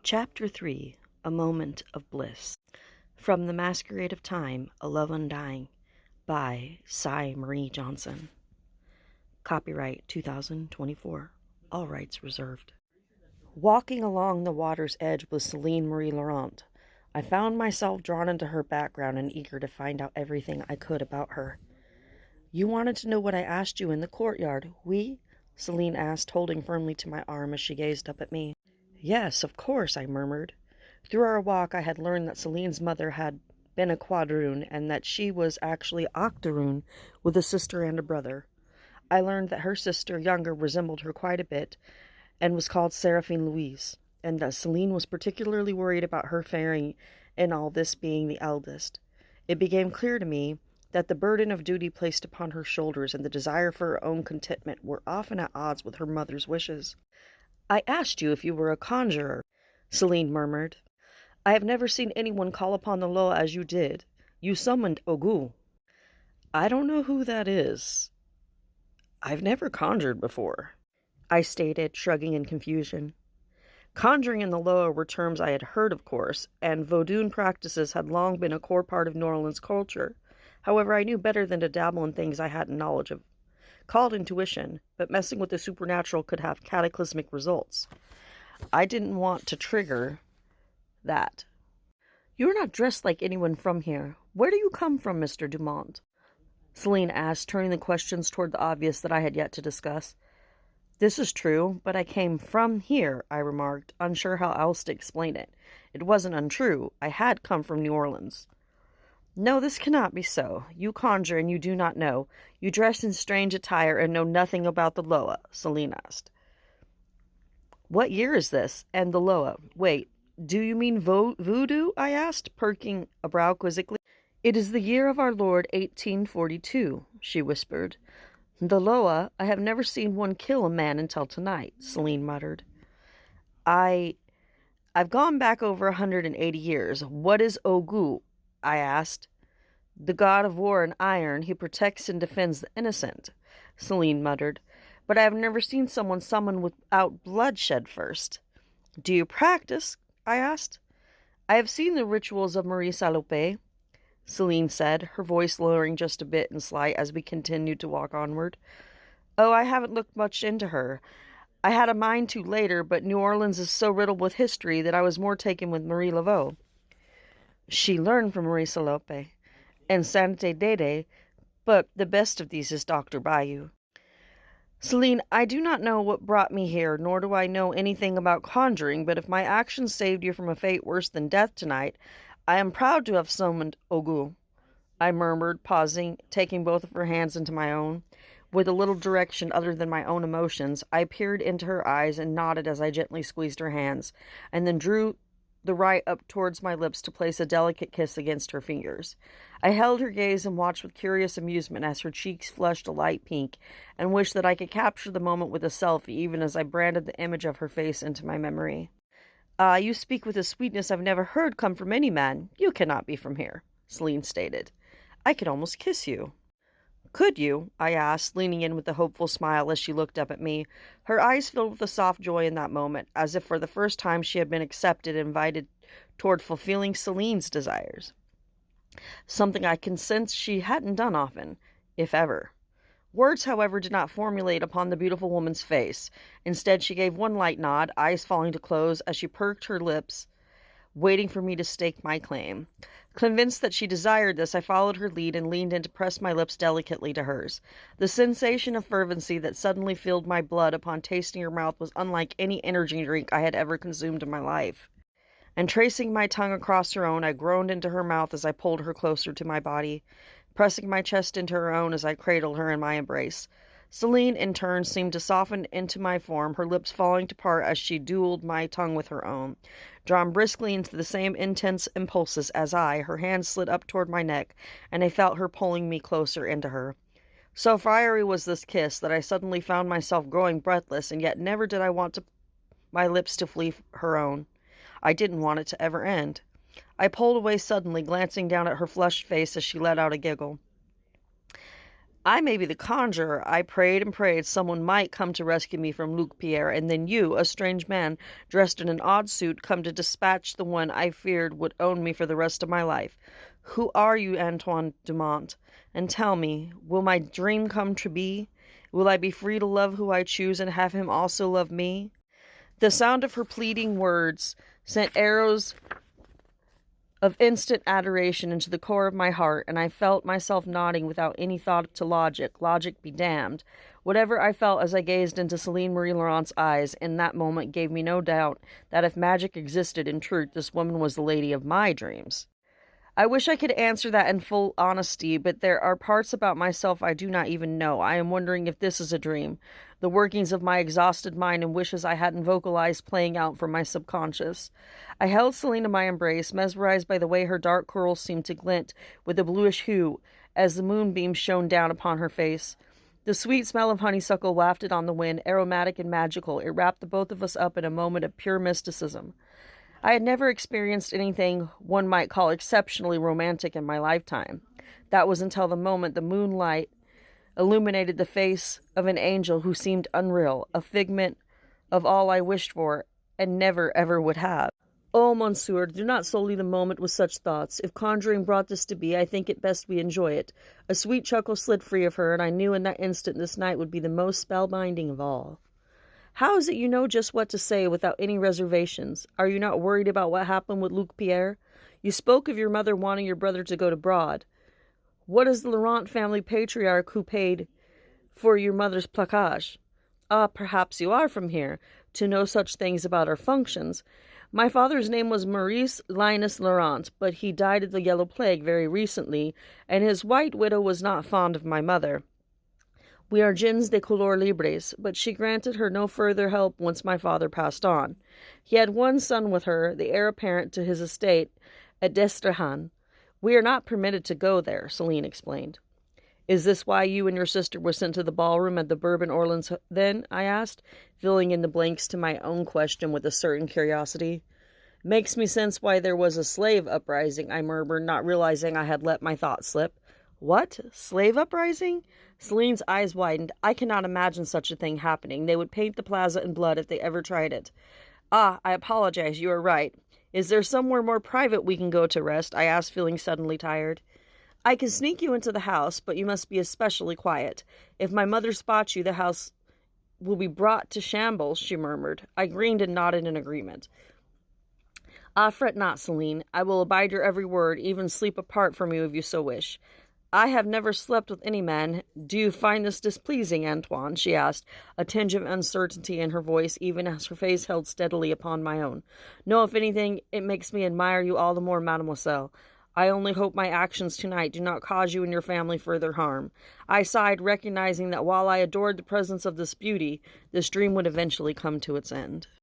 Chapter 3, A Moment of Bliss. From The Masquerade of Time, A Love Undying, by Cy Marie Johnson. Copyright 2024. All rights reserved. Walking along the water's edge with Céline Marie Laurent, I found myself drawn into her background and eager to find out everything I could about her. "You wanted to know what I asked you in the courtyard, oui?" Céline asked, holding firmly to my arm as she gazed up at me. "Yes, of course," I murmured. Through our walk I had learned that Celine's mother had been a quadroon and that she was actually octoroon with a sister and a brother. I learned that her sister, younger, resembled her quite a bit and was called Seraphine Louise, and that Céline was particularly worried about her faring in all this, being the eldest. It became clear to me that the burden of duty placed upon her shoulders and the desire for her own contentment were often at odds with her mother's wishes. "I asked you if you were a conjurer," Céline murmured. "I have never seen anyone call upon the Loa as you did. You summoned Ogu." "I don't know who that is. I've never conjured before," I stated, shrugging in confusion. Conjuring and the Loa were terms I had heard, of course, and Vodun practices had long been a core part of New Orleans culture. However, I knew better than to dabble in things I hadn't knowledge of. Called intuition, but messing with the supernatural could have cataclysmic results. I didn't want to trigger that. "You're not dressed like anyone from here. Where do you come from, Mr. Dumont?" Céline asked, turning the questions toward the obvious that I had yet to discuss. "This is true, but I came from here," I remarked, unsure how else to explain it. It wasn't untrue. I had come from New Orleans. "No, this cannot be so. You conjure and you do not know. You dress in strange attire and know nothing about the Loa," Céline asked. "What year is this? And the Loa? Wait, do you mean voodoo?" I asked, perking a brow quizzically. "It is the year of our Lord 1842, she whispered. "The Loa, I have never seen one kill a man until tonight," Céline muttered. I've gone back over 180 years. What is Ogu?" I asked. "The god of war and iron. He protects and defends the innocent," Céline muttered. "But I have never seen someone summon without bloodshed first." "Do you practice?" I asked. "I have seen the rituals of Marie Salopé," Céline said, her voice lowering just a bit in slight as we continued to walk onward. "Oh, I haven't looked much into her. I had a mind to later, but New Orleans is so riddled with history that I was more taken with Marie Laveau." "She learned from Marie Salopé and Sante Dede, but the best of these is Dr. Bayou." "Céline, I do not know what brought me here, nor do I know anything about conjuring, but if my actions saved you from a fate worse than death tonight, I am proud to have summoned Ogu," I murmured, pausing, taking both of her hands into my own. With a little direction other than my own emotions, I peered into her eyes and nodded as I gently squeezed her hands, and then drew the right up towards my lips to place a delicate kiss against her fingers. I held her gaze and watched with curious amusement as her cheeks flushed a light pink, and wished that I could capture the moment with a selfie, even as I branded the image of her face into my memory. You speak with a sweetness I've never heard come from any man. You cannot be from here," Céline stated. "I could almost kiss you." "Could you?" I asked, leaning in with a hopeful smile as she looked up at me, her eyes filled with a soft joy in that moment, as if for the first time she had been accepted and invited toward fulfilling Celine's desires. Something I can sense she hadn't done often, if ever. Words, however, did not formulate upon the beautiful woman's face. Instead, she gave one light nod, eyes falling to close, as she perked her lips, waiting for me to stake my claim. Convinced that she desired this, I followed her lead and leaned in to press my lips delicately to hers. The sensation of fervency that suddenly filled my blood upon tasting her mouth was unlike any energy drink I had ever consumed in my life. And tracing my tongue across her own, I groaned into her mouth as I pulled her closer to my body, pressing my chest into her own as I cradled her in my embrace. Céline, in turn, seemed to soften into my form, her lips falling to part as she duelled my tongue with her own. Drawn briskly into the same intense impulses as I, her hand slid up toward my neck, and I felt her pulling me closer into her. So fiery was this kiss that I suddenly found myself growing breathless, and yet never did I want my lips to flee her own. I didn't want it to ever end. I pulled away suddenly, glancing down at her flushed face as she let out a giggle. I may be the conjurer. I prayed and prayed someone might come to rescue me from Luc Pierre, and then you, a strange man, dressed in an odd suit, come to dispatch the one I feared would own me for the rest of my life. Who are you, Antoine Dumont? And tell me, will my dream come to be? Will I be free to love who I choose and have him also love me? The sound of her pleading words sent arrows of instant adoration into the core of my heart, and I felt myself nodding without any thought to logic. Logic be damned. Whatever I felt as I gazed into Celine Marie Laurent's eyes in that moment gave me no doubt that if magic existed in truth, this woman was the lady of my dreams. I wish I could answer that in full honesty, but there are parts about myself I do not even know. I am wondering if this is a dream, the workings of my exhausted mind and wishes I hadn't vocalized playing out from my subconscious. I held Celine in my embrace, mesmerized by the way her dark curls seemed to glint with a bluish hue as the moonbeams shone down upon her face. The sweet smell of honeysuckle wafted on the wind, aromatic and magical. It wrapped the both of us up in a moment of pure mysticism. I had never experienced anything one might call exceptionally romantic in my lifetime. That was until the moment the moonlight illuminated the face of an angel who seemed unreal, a figment of all I wished for and never ever would have. Oh, monsieur, do not sully the moment with such thoughts. If conjuring brought this to be, I think it best we enjoy it. A sweet chuckle slid free of her, and I knew in that instant this night would be the most spellbinding of all. How is it you know just what to say without any reservations? Are you not worried about what happened with Luc Pierre? You spoke of your mother wanting your brother to go to abroad. What is the Laurent family patriarch who paid for your mother's placage? Ah, perhaps you are from here, to know such things about our functions. My father's name was Maurice Linus Laurent, but he died of the yellow plague very recently, and his white widow was not fond of my mother. We are gens de couleur libres, but she granted her no further help once my father passed on. He had one son with her, the heir apparent to his estate at Destrehan. We are not permitted to go there, Celine explained. Is this why you and your sister were sent to the ballroom at the Bourbon Orleans then? I asked, filling in the blanks to my own question with a certain curiosity. Makes me sense why there was a slave uprising, I murmured, not realizing I had let my thought slip. What? Slave uprising? Celine's eyes widened. I cannot imagine such a thing happening. They would paint the plaza in blood if they ever tried it. Ah, I apologize. You are right. Is there somewhere more private we can go to rest? I asked, feeling suddenly tired. I can sneak you into the house, but you must be especially quiet. If my mother spots you, the house will be brought to shambles, she murmured. I grinned and nodded in agreement. Ah, fret not, Celine. I will abide your every word, even sleep apart from you if you so wish. I have never slept with any man. Do you find this displeasing, Antoine? She asked, a tinge of uncertainty in her voice, even as her face held steadily upon my own. No, if anything, it makes me admire you all the more, mademoiselle. I only hope my actions tonight do not cause you and your family further harm. I sighed, recognizing that while I adored the presence of this beauty, this dream would eventually come to its end.